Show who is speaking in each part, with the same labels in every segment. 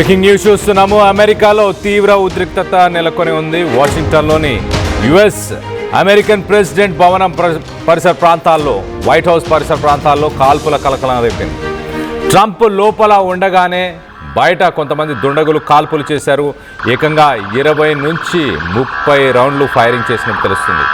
Speaker 1: Breaking news చూస్తున్నాము. అమెరికాలో తీవ్ర ఉద్రిక్తత నెలకొని ఉంది. వాషింగ్టన్లోని యుఎస్ అమెరికన్ ప్రెసిడెంట్ భవనం పరిసర ప్రాంతాల్లో, వైట్ హౌస్ పరిసర ప్రాంతాల్లో కాల్పుల కలకలం రేపింది. ట్రంప్ లోపల ఉండగానే బయట కొంతమంది దుండగులు కాల్పులు చేశారు. ఏకంగా 20 నుంచి 30 రౌండ్లు ఫైరింగ్ చేసినట్టు తెలుస్తుంది.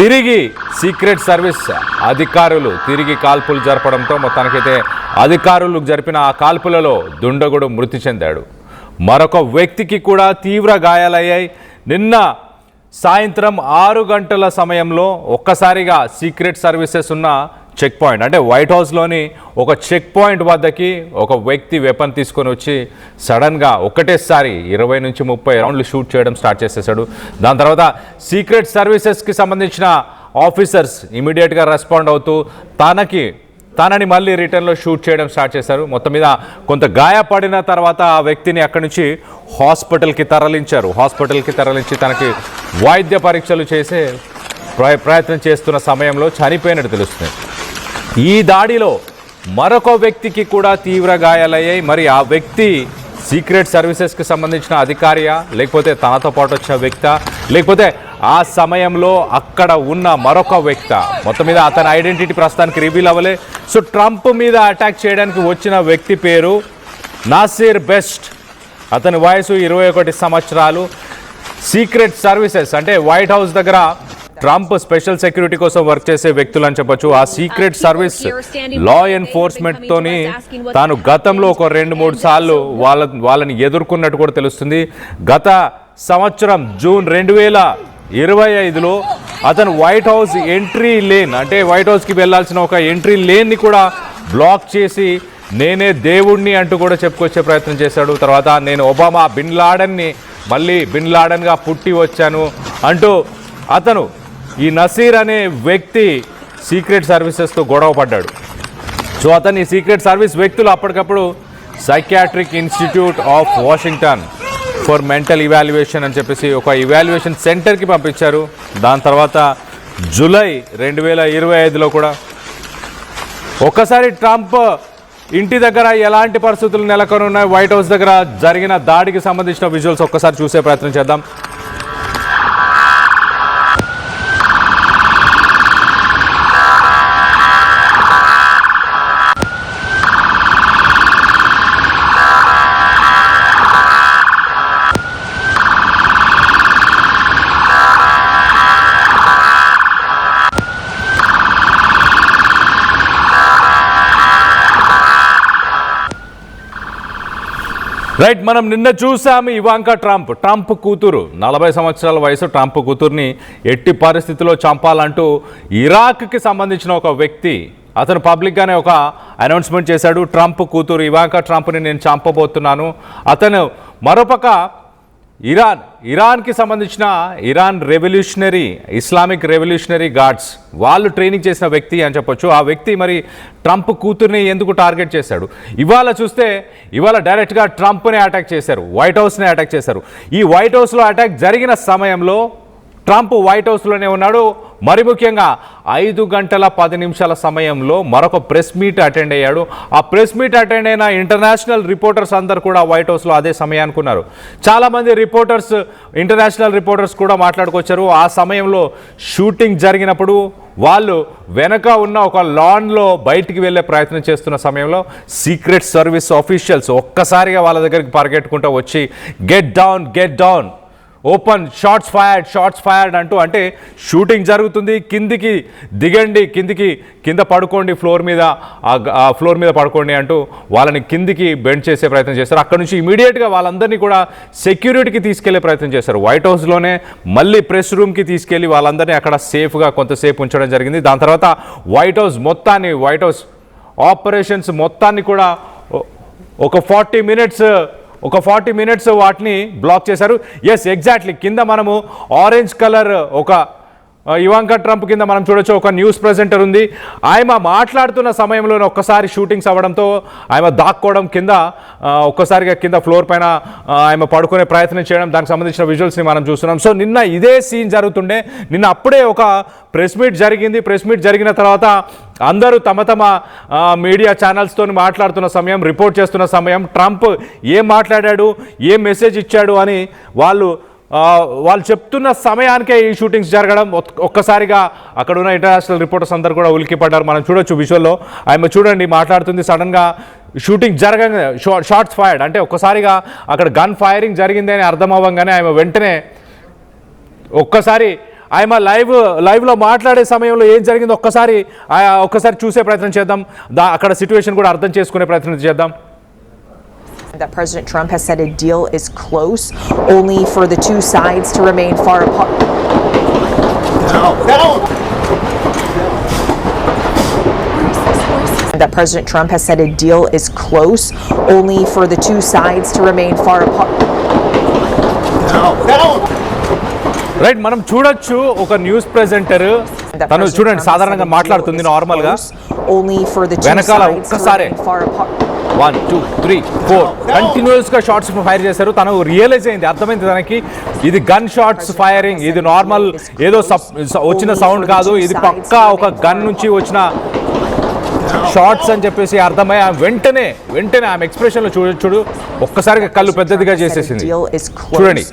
Speaker 1: తిరిగి సీక్రెట్ సర్వీస్ అధికారులు తిరిగి కాల్పులు జరపడంతో మొత్తానికైతే అధికారులు జరిపిన ఆ కాల్పులలో దుండగుడు మృతి చెందాడు. మరొక వ్యక్తికి కూడా తీవ్ర గాయాలయ్యాయి. నిన్న సాయంత్రం 6 గంటల సమయంలో ఒక్కసారిగా సీక్రెట్ సర్వీసెస్ ఉన్న చెక్ పాయింట్, అంటే వైట్ హౌస్లోని ఒక చెక్ పాయింట్ వద్దకి ఒక వ్యక్తి వెపన్ తీసుకొని వచ్చి సడన్గా ఒకటేసారి 20 నుంచి 30 రౌండ్లు షూట్ చేయడం స్టార్ట్ చేసేసాడు. దాని తర్వాత సీక్రెట్ సర్వీసెస్కి సంబంధించిన ఆఫీసర్స్ ఇమీడియట్గా రెస్పాండ్ అవుతూ తనని మళ్ళీ రిటర్న్లో షూట్ చేయడం స్టార్ట్ చేశారు. మొత్తం మీద కొంత గాయపడిన తర్వాత ఆ వ్యక్తిని అక్కడి నుంచి హాస్పిటల్కి తరలించి తనకి వైద్య పరీక్షలు చేసే ప్రయత్నం చేస్తున్న సమయంలో చనిపోయినట్టు తెలుస్తుంది. ఈ దాడిలో మరొక వ్యక్తికి కూడా తీవ్ర గాయాలయ్యాయి. మరి ఆ వ్యక్తి సీక్రెట్ సర్వీసెస్కి సంబంధించిన అధికారియా, లేకపోతే తనతో పాటు వచ్చిన వ్యక్తా, లేకపోతే ఆ సమయంలో అక్కడ ఉన్న మరొక వ్యక్త? మొత్తం మీద అతని ఐడెంటిటీ ప్రస్తుతానికి రివీల్ అవ్వలే. సో ట్రంప్ మీద అటాక్ చేయడానికి వచ్చిన వ్యక్తి పేరు నాసిర్ బెస్ట్. అతని వయసు 21 సంవత్సరాలు. సీక్రెట్ సర్వీసెస్ అంటే వైట్ హౌస్ దగ్గర ట్రంప్ స్పెషల్ సెక్యూరిటీ కోసం వర్క్ చేసే వ్యక్తులు అని చెప్పొచ్చు. ఆ సీక్రెట్ సర్వీస్ లా ఎన్ఫోర్స్మెంట్తోని తాను గతంలో ఒక 2-3 సార్లు వాళ్ళని ఎదుర్కొన్నట్టు కూడా తెలుస్తుంది. గత సంవత్సరం జూన్ 2025లో అతను వైట్ హౌస్ ఎంట్రీ లేన్, అంటే వైట్ హౌస్కి వెళ్లాల్సిన ఒక ఎంట్రీ లేన్ని కూడా బ్లాక్ చేసి నేనే దేవుణ్ణి అంటూ కూడా చెప్పుకొచ్చే ప్రయత్నం చేశాడు. తర్వాత నేను ఒబామా బిన్ లాడన్ని మళ్ళీ బిన్ లాడన్గా పుట్టి వచ్చాను అంటూ అతను ఈ నసీర్ అనే వ్యక్తి సీక్రెట్ సర్వీసెస్తో గొడవ పడ్డాడు. సో అతని సీక్రెట్ సర్వీస్ వ్యక్తులు అప్పటికప్పుడు psychiatric institute of Washington for mental evaluation అని చెప్పేసి ఒక ఇవాల్యుయేషన్ సెంటర్కి పంపించారు. దాని తర్వాత జూలై 2025లో కూడా ఒక్కసారి ట్రంప్ ఇంటి దగ్గర ఎలాంటి పరిస్థితులు నెలకొని ఉన్నాయి, వైట్ హౌస్ దగ్గర జరిగిన దాడికి సంబంధించిన విజువల్స్ ఒక్కసారి చూసే ప్రయత్నం చేద్దాం. రైట్, మనం నిన్న చూసాము ఇవాంకా ట్రంప్ కూతురు, 40 సంవత్సరాల వయసు ట్రంప్ కూతుర్ని ఎట్టి పరిస్థితిలో చంపాలంటూ ఇరాక్కి సంబంధించిన ఒక వ్యక్తి అతను పబ్లిక్గానే ఒక అనౌన్స్మెంట్ చేశాడు. ట్రంప్ కూతురు ఇవాంకా ట్రంప్ని నేను చంపబోతున్నాను. అతను మరోపక్క ఇరాన్కి సంబంధించిన ఇస్లామిక్ రెవల్యూషనరీ గార్డ్స్ వాళ్ళు ట్రైనింగ్ చేసిన వ్యక్తి అని చెప్పొచ్చు. ఆ వ్యక్తి మరి ట్రంప్ కూతుర్ని ఎందుకు టార్గెట్ చేశాడు? ఇవాళ డైరెక్ట్గా ట్రంప్ని అటాక్ చేశారు, వైట్ హౌస్ని అటాక్ చేశారు. ఈ వైట్ హౌస్లో అటాక్ జరిగిన సమయంలో ట్రంప్ వైట్ హౌస్లోనే ఉన్నాడు. మరి ముఖ్యంగా 5 గంటల 10 నిమిషాల సమయంలో మరొక ప్రెస్ మీట్ అటెండ్ అయ్యాడు. ఆ ప్రెస్ మీట్ అటెండ్ అయిన ఇంటర్నేషనల్ రిపోర్టర్స్ అందరు కూడా వైట్ హౌస్లో అదే సమయానికి ఉన్నారు. చాలామంది ఇంటర్నేషనల్ రిపోర్టర్స్ కూడా మాట్లాడుకొచ్చారు. ఆ సమయంలో షూటింగ్ జరిగినప్పుడు వాళ్ళు వెనక ఉన్న ఒక లాన్లో బయటికి వెళ్ళే ప్రయత్నం చేస్తున్న సమయంలో సీక్రెట్ సర్వీస్ ఆఫీషియల్స్ ఒక్కసారిగా వాళ్ళ దగ్గరికి పరిగెట్టుకుంటూ వచ్చి get down, open, shots fired అంటూ, అంటే షూటింగ్ జరుగుతుంది, కిందికి దిగండి, కింద పడుకోండి, ఫ్లోర్ మీద పడుకోండి అంటూ వాళ్ళని కిందికి బెండ్ చేసే ప్రయత్నం చేస్తారు. అక్కడ నుంచి ఇమీడియట్గా వాళ్ళందరినీ కూడా సెక్యూరిటీకి తీసుకెళ్లే ప్రయత్నం చేశారు. వైట్ హౌస్లోనే మళ్ళీ ప్రెస్ రూమ్కి తీసుకెళ్లి వాళ్ళందరినీ అక్కడ సేఫ్గా కొంతసేపు ఉంచడం జరిగింది. దాని తర్వాత వైట్ హౌస్ ఆపరేషన్స్ మొత్తాన్ని కూడా ఒక 40 మినిట్స్ వాటిని బ్లాక్ చేశారు. ఎగ్జాక్ట్లీ కింద మనము ఆరెంజ్ కలర్ ఇవాంకా ట్రంప్ కింద మనం చూడొచ్చు ఒక న్యూస్ ప్రెజెంటర్ ఉంది. ఆమె మాట్లాడుతున్న సమయంలో ఒక్కసారి షూటింగ్స్ అవ్వడంతో ఆమె దాక్కోవడం కింద ఒక్కసారిగా కింద ఫ్లోర్ పైన ఆమె పడుకునే ప్రయత్నం చేయడం, దానికి సంబంధించిన విజువల్స్ని మనం చూస్తున్నాం. సో నిన్న ఇదే సీన్ జరుగుతుండే. నిన్న అప్పుడే ఒక ప్రెస్ మీట్ జరిగింది. ప్రెస్ మీట్ జరిగిన తర్వాత అందరూ తమ తమ మీడియా ఛానల్స్తో మాట్లాడుతున్న సమయం, రిపోర్ట్ చేస్తున్న సమయం, ట్రంప్ ఏం మాట్లాడాడు, ఏం మెసేజ్ ఇచ్చాడు అని వాళ్ళు చెప్తున్న సమయానికే ఈ షూటింగ్స్ జరగడం. ఒక్కసారిగా అక్కడ ఉన్న ఇంటర్నేషనల్ రిపోర్టర్స్ అందరూ కూడా ఉలిక్కిపడ్డారు. మనం చూడొచ్చు విజువల్లో. ఆమె చూడండి మాట్లాడుతుంది. సడన్గా షూటింగ్ జరగగానే షార్ట్స్ ఫైర్డ్ అంటే ఒక్కసారిగా అక్కడ గన్ ఫైరింగ్ జరిగింది అని అర్థం అవ్వగానే ఆమె వెంటనే ఒక్కసారి ఆమె లైవ్లో మాట్లాడే సమయంలో ఏం జరిగిందో ఒక్కసారి చూసే ప్రయత్నం చేద్దాం. అక్కడ సిచ్యువేషన్ కూడా అర్థం చేసుకునే ప్రయత్నం చేద్దాం.
Speaker 2: That President Trump has said a deal is close, only for the two sides to remain far apart. That President Trump has said a deal is close, only for the two sides to remain far apart.
Speaker 1: Right, మనం చూడొచ్చు ఒక news presenter తను చూడండి సాధారణంగా మాట్లాడుతుంది నార్మల్గా. వెనకాల ఒక్కసారి 1 2 3 4 కంటిన్యూస్గా షార్ట్స్ ఫైర్ చేశారు. తను రియలైజ్ అయింది, అర్థమైంది తనకి ఇది గన్ షాట్స్ ఫైరింగ్, ఇది నార్మల్ ఏదో వచ్చిన సౌండ్ కాదు, ఇది పక్కా ఒక గన్ నుంచి వచ్చిన షార్ట్స్ అని చెప్పేసి అర్థమై వెంటనే ఆమె ఎక్స్ప్రెషన్లో చూడు ఒక్కసారిగా కళ్ళు పెద్దదిగా చేసేసింది. చూడండి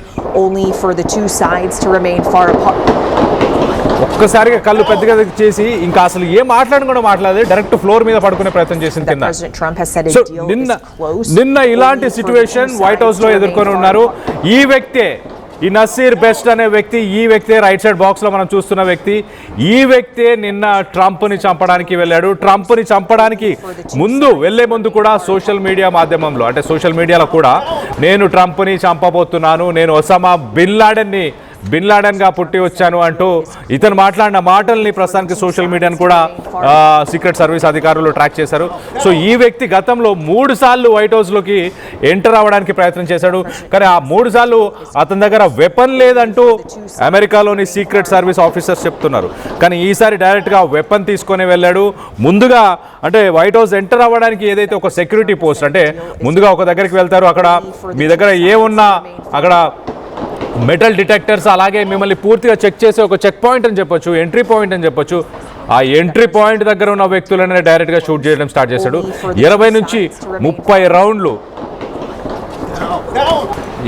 Speaker 1: ఒక్కసారిగా కళ్ళు పెద్దగా చేసి ఇంకా అసలు ఏం మాట్లాడలేదు, డైరెక్ట్ ఫ్లోర్ మీద పడుకునే ప్రయత్నం చేసింది కింద. సో నిన్న ఇలాంటి సిచ్యువేషన్ వైట్ హౌస్ లో ఎదుర్కొని ఉన్నారు. ఈ వ్యక్తే ఈ నసీర్ బెస్ట్ అనే వ్యక్తి, ఈ వ్యక్తే రైట్ సైడ్ బాక్స్ లో మనం చూస్తున్న వ్యక్తి, ఈ వ్యక్తే నిన్న ట్రంప్ని చంపడానికి వెళ్ళాడు. ట్రంప్ని చంపడానికి వెళ్లే ముందు కూడా సోషల్ మీడియా మాధ్యమంలో అంటే సోషల్ మీడియాలో కూడా నేను ట్రంప్ని చంపబోతున్నాను, నేను ఒసామా బిన్ లాడెన్గా పుట్టి వచ్చాను అంటూ ఇతను మాట్లాడిన మాటల్ని ప్రస్తుతానికి సోషల్ మీడియాను కూడా సీక్రెట్ సర్వీస్ అధికారులు ట్రాక్ చేశారు. సో ఈ వ్యక్తి గతంలో 3 సార్లు వైట్ హౌస్లోకి ఎంటర్ అవ్వడానికి ప్రయత్నం చేశాడు. కానీ ఆ 3 సార్లు అతని దగ్గర వెపన్ లేదంటూ అమెరికాలోని సీక్రెట్ సర్వీస్ ఆఫీసర్స్ చెప్తున్నారు. కానీ ఈసారి డైరెక్ట్గా వెపన్ తీసుకొని వెళ్ళాడు. ముందుగా అంటే వైట్ హౌస్ ఎంటర్ అవ్వడానికి ఏదైతే ఒక సెక్యూరిటీ పోస్ట్ అంటే ముందుగా ఒక దగ్గరికి వెళ్తారు, అక్కడ మీ దగ్గర ఏమున్నా అక్కడ మెటల్ డిటెక్టర్స్ అలాగే మిమ్మల్ని పూర్తిగా చెక్ చేసే ఒక చెక్ పాయింట్ అని చెప్పొచ్చు, ఎంట్రీ పాయింట్ అని చెప్పొచ్చు. ఆ ఎంట్రీ పాయింట్ దగ్గర ఉన్న వ్యక్తులనే డైరెక్ట్గా షూట్ చేయడం స్టార్ట్ చేశాడు. 20 నుంచి 30 రౌండ్లు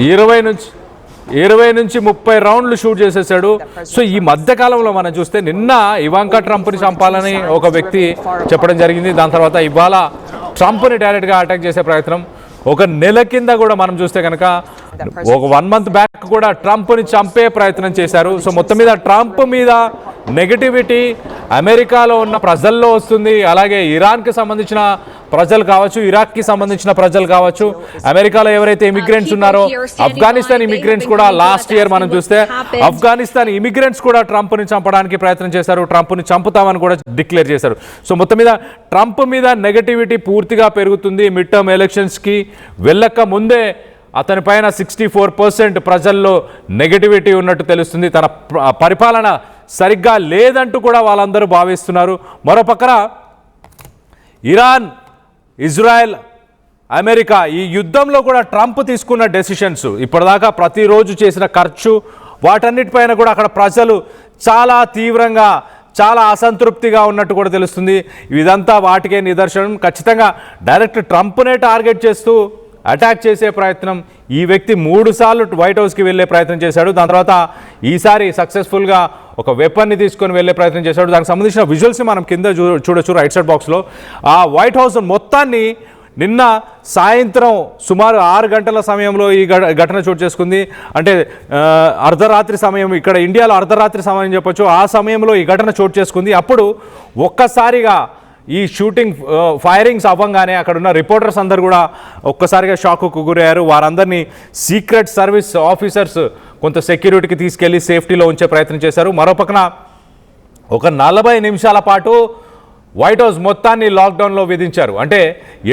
Speaker 1: 20 నుంచి 30 రౌండ్లు షూట్ చేసేసాడు. సో ఈ మధ్య కాలంలో మనం చూస్తే నిన్న ఇవాంకా ట్రంప్ని చంపాలని ఒక వ్యక్తి చెప్పడం జరిగింది. దాని తర్వాత ఇవాళ ట్రంప్ని డైరెక్ట్గా అటాక్ చేసే ప్రయత్నం. ఒక నెల కింద కూడా మనం చూస్తే కనుక ఒక 1 మంత్ బ్యాక్ కూడా ట్రంప్ని చంపే ప్రయత్నం చేశారు. సో మొత్తం మీద ట్రంప్ మీద నెగటివిటీ అమెరికాలో ఉన్న ప్రజల్లో వస్తుంది. అలాగే ఇరాన్కి సంబంధించిన ప్రజలు కావచ్చు, ఇరాక్కి సంబంధించిన ప్రజలు కావచ్చు, అమెరికాలో ఎవరైతే ఇమిగ్రెంట్స్ ఉన్నారో ఆఫ్ఘనిస్తాన్ ఇమిగ్రెంట్స్ కూడా లాస్ట్ ఇయర్ మనం చూస్తే ఆఫ్ఘనిస్తాన్ ఇమిగ్రెంట్స్ కూడా ట్రంప్ని చంపడానికి ప్రయత్నం చేశారు, ట్రంప్ని చంపుతామని కూడా డిక్లేర్ చేశారు. సో మొత్తం మీద ట్రంప్ మీద నెగటివిటీ పూర్తిగా పెరుగుతుంది. మిడ్ టర్మ్ ఎలక్షన్స్కి వెళ్ళక ముందే అతని పైన 64% ప్రజల్లో నెగటివిటీ ఉన్నట్టు తెలుస్తుంది. తన పరిపాలన సరిగ్గా లేదంటూ కూడా వాళ్ళందరూ భావిస్తున్నారు. మరోపక్కన ఇరాన్, ఇజ్రాయెల్, అమెరికా ఈ యుద్ధంలో కూడా ట్రంప్ తీసుకున్న డెసిషన్స్ ఇప్పటిదాకా ప్రతిరోజు చేసిన ఖర్చు వాటన్నిటిపైన కూడా అక్కడ ప్రజలు చాలా తీవ్రంగా చాలా అసంతృప్తిగా ఉన్నట్టు కూడా తెలుస్తుంది. ఇదంతా వాటికే నిదర్శనం. ఖచ్చితంగా డైరెక్ట్ ట్రంప్నే టార్గెట్ చేస్తూ అటాక్ చేసే ప్రయత్నం ఈ వ్యక్తి 3 సార్లు వైట్ హౌస్కి వెళ్ళే ప్రయత్నం చేశాడు. దాని తర్వాత ఈసారి సక్సెస్ఫుల్గా ఒక వెపన్ని తీసుకొని వెళ్ళే ప్రయత్నం చేశాడు. దానికి సంబంధించిన విజువల్స్ని మనం కింద చూడొచ్చు రైట్ సైడ్ బాక్స్లో. ఆ వైట్ హౌస్ మొత్తాన్ని నిన్న సాయంత్రం సుమారు 6 గంటల సమయంలో ఈ ఘటన చోటు చేసుకుంది. అంటే అర్ధరాత్రి సమయం, ఇక్కడ ఇండియాలో అర్ధరాత్రి సమయం చెప్పొచ్చు, ఆ సమయంలో ఈ ఘటన చోటు చేసుకుంది. అప్పుడు ఒక్కసారిగా ఈ షూటింగ్ ఫైరింగ్స్ అవ్వంగానే అక్కడ ఉన్న రిపోర్టర్స్ అందరు కూడా ఒక్కసారిగా షాక్కు గురయ్యారు. వారందరినీ సీక్రెట్ సర్వీస్ ఆఫీసర్స్ కొంత సెక్యూరిటీకి తీసుకెళ్లి సేఫ్టీలో ఉంచే ప్రయత్నం చేశారు. మరోపక్కన ఒక 40 నిమిషాల పాటు వైట్ హౌస్ మొత్తాన్ని లాక్డౌన్లో విధించారు. అంటే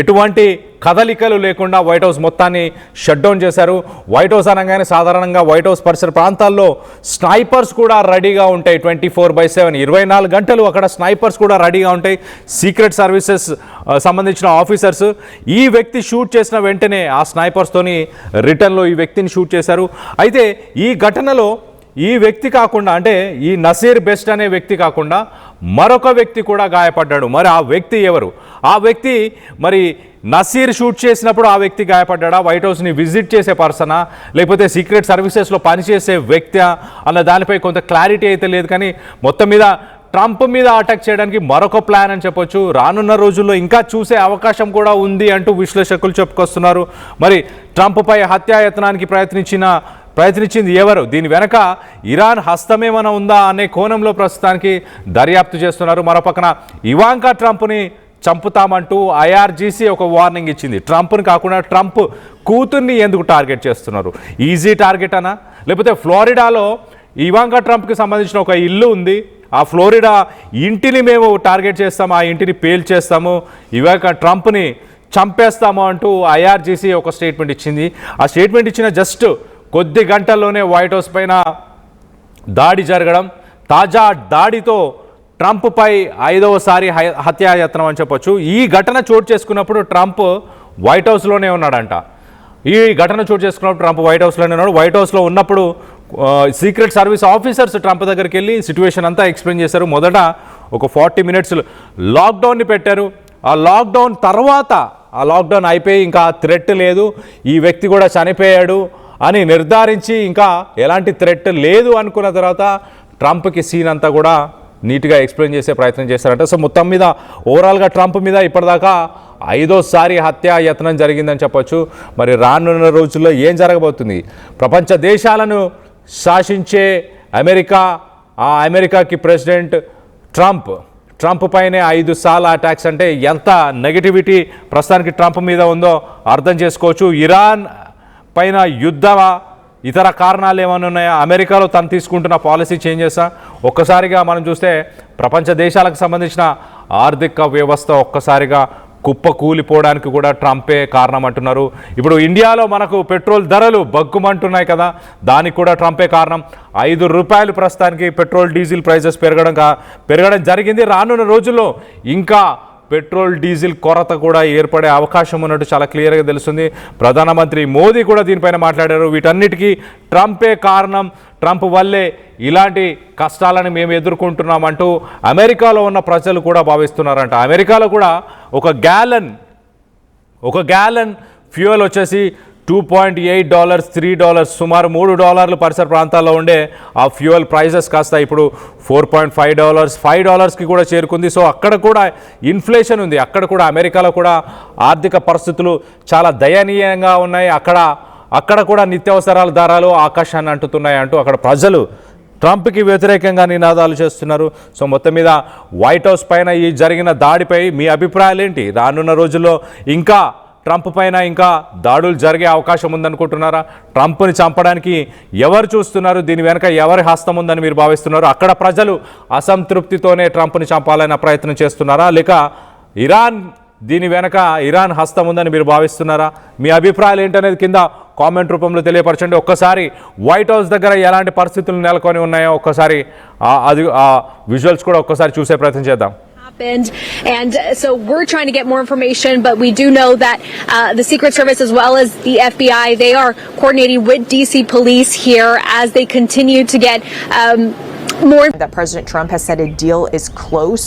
Speaker 1: ఎటువంటి కదలికలు లేకుండా వైట్ హౌస్ మొత్తాన్ని షట్ డౌన్ చేశారు. వైట్ హౌస్ అనగానే సాధారణంగా వైట్ హౌస్ పరిసర ప్రాంతాల్లో స్నైపర్స్ కూడా రెడీగా ఉంటాయి. 24/7 24 గంటలు అక్కడ స్నైపర్స్ కూడా రెడీగా ఉంటాయి. సీక్రెట్ సర్వీసెస్ సంబంధించిన ఆఫీసర్స్ ఈ వ్యక్తి షూట్ చేసిన వెంటనే ఆ స్నైపర్స్తోని రిటర్న్లో ఈ వ్యక్తిని షూట్ చేశారు. అయితే ఈ ఘటనలో ఈ వ్యక్తి కాకుండా, అంటే ఈ నసీర్ బెస్ట్ అనే వ్యక్తి కాకుండా మరొక వ్యక్తి కూడా గాయపడ్డాడు. మరి ఆ వ్యక్తి ఎవరు? ఆ వ్యక్తి మరి నసీర్ షూట్ చేసినప్పుడు ఆ వ్యక్తి గాయపడ్డా, వైట్ హౌస్ని విజిట్ చేసే పర్సనా, లేకపోతే సీక్రెట్ సర్వీసెస్లో పనిచేసే వ్యక్తి అన్న దానిపై కొంత క్లారిటీ అయితే లేదు. కానీ మొత్తం మీద ట్రంప్ మీద అటాక్ చేయడానికి మరొక ప్లాన్ అని చెప్పొచ్చు. రానున్న రోజుల్లో ఇంకా చూసే అవకాశం కూడా ఉంది అంటూ విశ్లేషకులు చెప్పుకొస్తున్నారు. మరి ట్రంప్పై హత్యాయత్నానికి ప్రయత్నించింది ఎవరు? దీని వెనక ఇరాన్ హస్తమేమైనా ఉందా అనే కోణంలో ప్రస్తుతానికి దర్యాప్తు చేస్తున్నారు. మరోపక్కన ఇవాంకా ట్రంప్ని చంపుతామంటూ ఐఆర్జీసీ ఒక వార్నింగ్ ఇచ్చింది. ట్రంప్ని కాకుండా ట్రంప్ కూతుర్ని ఎందుకు టార్గెట్ చేస్తున్నారు? ఈజీ టార్గెట్ అనా, లేకపోతే ఫ్లోరిడాలో ఇవాంకా ట్రంప్కి సంబంధించిన ఒక ఇల్లు ఉంది, ఆ ఫ్లోరిడా ఇంటిని మేము టార్గెట్ చేస్తాము, ఆ ఇంటిని పేల్చేస్తాము, ఇవాంకా ట్రంప్ని చంపేస్తాము అంటూ ఐఆర్జీసీ ఒక స్టేట్మెంట్ ఇచ్చింది. ఆ స్టేట్మెంట్ ఇచ్చిన జస్ట్ కొద్ది గంటల్లోనే వైట్ హౌస్ పైన దాడి జరగడం, తాజా దాడితో ట్రంప్పై 5వసారి హత్యాయత్నం అని చెప్పొచ్చు. ఈ ఘటన చోటు చేసుకున్నప్పుడు ట్రంప్ వైట్ హౌస్లోనే ఉన్నాడంట. ఈ ఘటన చోటు చేసుకున్నప్పుడు ట్రంప్ వైట్ హౌస్లోనే ఉన్నాడు. వైట్ హౌస్లో ఉన్నప్పుడు సీక్రెట్ సర్వీస్ ఆఫీసర్స్ ట్రంప్ దగ్గరికి వెళ్ళి సిచ్యువేషన్ అంతా ఎక్స్ప్లెయిన్ చేశారు. మొదట ఒక 40 మినిట్స్ లాక్డౌన్ని పెట్టారు. ఆ లాక్డౌన్ తర్వాత ఆ లాక్డౌన్ అయిపోయి ఇంకా థ్రెట్ లేదు, ఈ వ్యక్తి కూడా చనిపోయాడు అని నిర్ధారించి ఇంకా ఎలాంటి థ్రెట్ లేదు అనుకున్న తర్వాత ట్రంప్కి సీన్ అంతా కూడా నీట్గా ఎక్స్ప్లెయిన్ చేసే ప్రయత్నం చేశారంట. సో మొత్తం మీద ఓవరాల్గా ట్రంప్ మీద ఇప్పటిదాకా 5వసారి హత్యాయత్నం జరిగిందని చెప్పొచ్చు. మరి రానున్న రోజుల్లో ఏం జరగబోతుంది? ప్రపంచ దేశాలను శాసించే అమెరికాకి ప్రెసిడెంట్ ట్రంప్ పైనే 5 సార్లు అటాక్స్ అంటే ఎంత నెగటివిటీ ప్రస్తుతానికి ట్రంప్ మీద ఉందో అర్థం చేసుకోవచ్చు. ఇరాన్ పైన యుద్ధమా, ఇతర కారణాలు ఏమైనా ఉన్నాయా? అమెరికాలో తను తీసుకుంటున్న పాలసీ చేంజెసా? ఒక్కసారిగా మనం చూస్తే ప్రపంచ దేశాలకు సంబంధించిన ఆర్థిక వ్యవస్థ ఒక్కసారిగా కుప్పకూలిపోవడానికి కూడా ట్రంపే కారణం అంటున్నారు. ఇప్పుడు ఇండియాలో మనకు పెట్రోల్ ధరలు బగ్గుమంటున్నాయి కదా, దానికి కూడా ట్రంపే కారణం. ₹5 ప్రస్తుతానికి పెట్రోల్ డీజిల్ ప్రైజెస్ పెరగడం జరిగింది. రానున్న రోజుల్లో ఇంకా పెట్రోల్ డీజిల్ కొరత కూడా ఏర్పడే అవకాశం ఉన్నట్టు చాలా క్లియర్గా తెలుస్తుంది. ప్రధానమంత్రి మోదీ కూడా దీనిపైన మాట్లాడారు. వీటన్నిటికీ ట్రంపే కారణం, ట్రంప్ వల్లే ఇలాంటి కష్టాలను మేము ఎదుర్కొంటున్నామంటూ అమెరికాలో ఉన్న ప్రజలు కూడా భావిస్తున్నారంట. అమెరికాలో కూడా ఒక గ్యాలన్ ఫ్యూయల్ వచ్చేసి $2.8 $3 సుమారు $3 పరిసర ప్రాంతాల్లో ఉండే ఆ ఫ్యూయల్ ప్రైజెస్ కాస్త ఇప్పుడు $4.5 $5కి కూడా చేరుకుంది. సో అక్కడ కూడా ఇన్ఫ్లేషన్ ఉంది. అక్కడ కూడా అమెరికాలో కూడా ఆర్థిక పరిస్థితులు చాలా దయనీయంగా ఉన్నాయి. అక్కడ కూడా నిత్యావసరాల ధరలు ఆకాశాన్ని అంటుతున్నాయి అంటూ అక్కడ ప్రజలు ట్రంప్కి వ్యతిరేకంగా నినాదాలు చేస్తున్నారు. సో మొత్తం మీద వైట్ హౌస్ పైన ఈ జరిగిన దాడిపై మీ అభిప్రాయాలు ఏంటి? రానున్న రోజుల్లో ఇంకా ట్రంప్ పైన ఇంకా దాడులు జరిగే అవకాశం ఉందనుకుంటున్నారా? ట్రంప్ని చంపడానికి ఎవరు చూస్తున్నారు? దీని వెనక ఎవరి హస్తం ఉందని మీరు భావిస్తున్నారు? అక్కడ ప్రజలు అసంతృప్తితోనే ట్రంప్ని చంపాలన్న ప్రయత్నం చేస్తున్నారా, లేక దీని వెనక ఇరాన్ హస్తం ఉందని మీరు భావిస్తున్నారా? మీ అభిప్రాయాలు ఏంటనేది కింద కామెంట్ రూపంలో తెలియపరచండి. ఒక్కసారి వైట్ హౌస్ దగ్గర ఎలాంటి పరిస్థితులు నెలకొని ఉన్నాయో ఒక్కసారి ఆ విజువల్స్ కూడా ఒక్కసారి చూసే ప్రయత్నం చేద్దాం.
Speaker 3: And so we're trying to get more information, but we do know that the Secret Service as well as the FBI, they are coordinating with DC police here as they continue to get more.
Speaker 2: That President Trump has said a deal is close,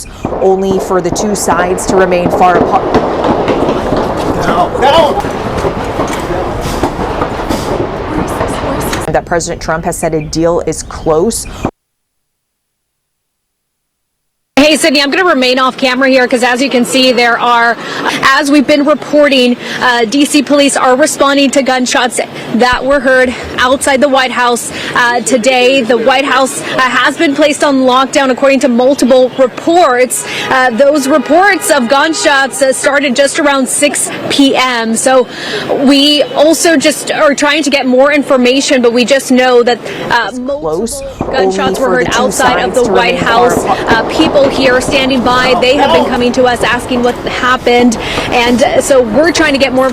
Speaker 2: only for the two sides to remain far apart. That President Trump has said a deal is close.
Speaker 3: Hey, Sydney, I'm going to remain off camera here because as you can see, there are, as we've been reporting, DC police are responding to gunshots that were heard outside the White House today. The White House has been placed on lockdown according to multiple reports. Those reports of gunshots started just around 6 p.m. So we also just are trying to get more information, but we just know that multiple gunshots were heard outside of the White House. People here standing by. They have been coming to us asking what happened, and so we're trying to get more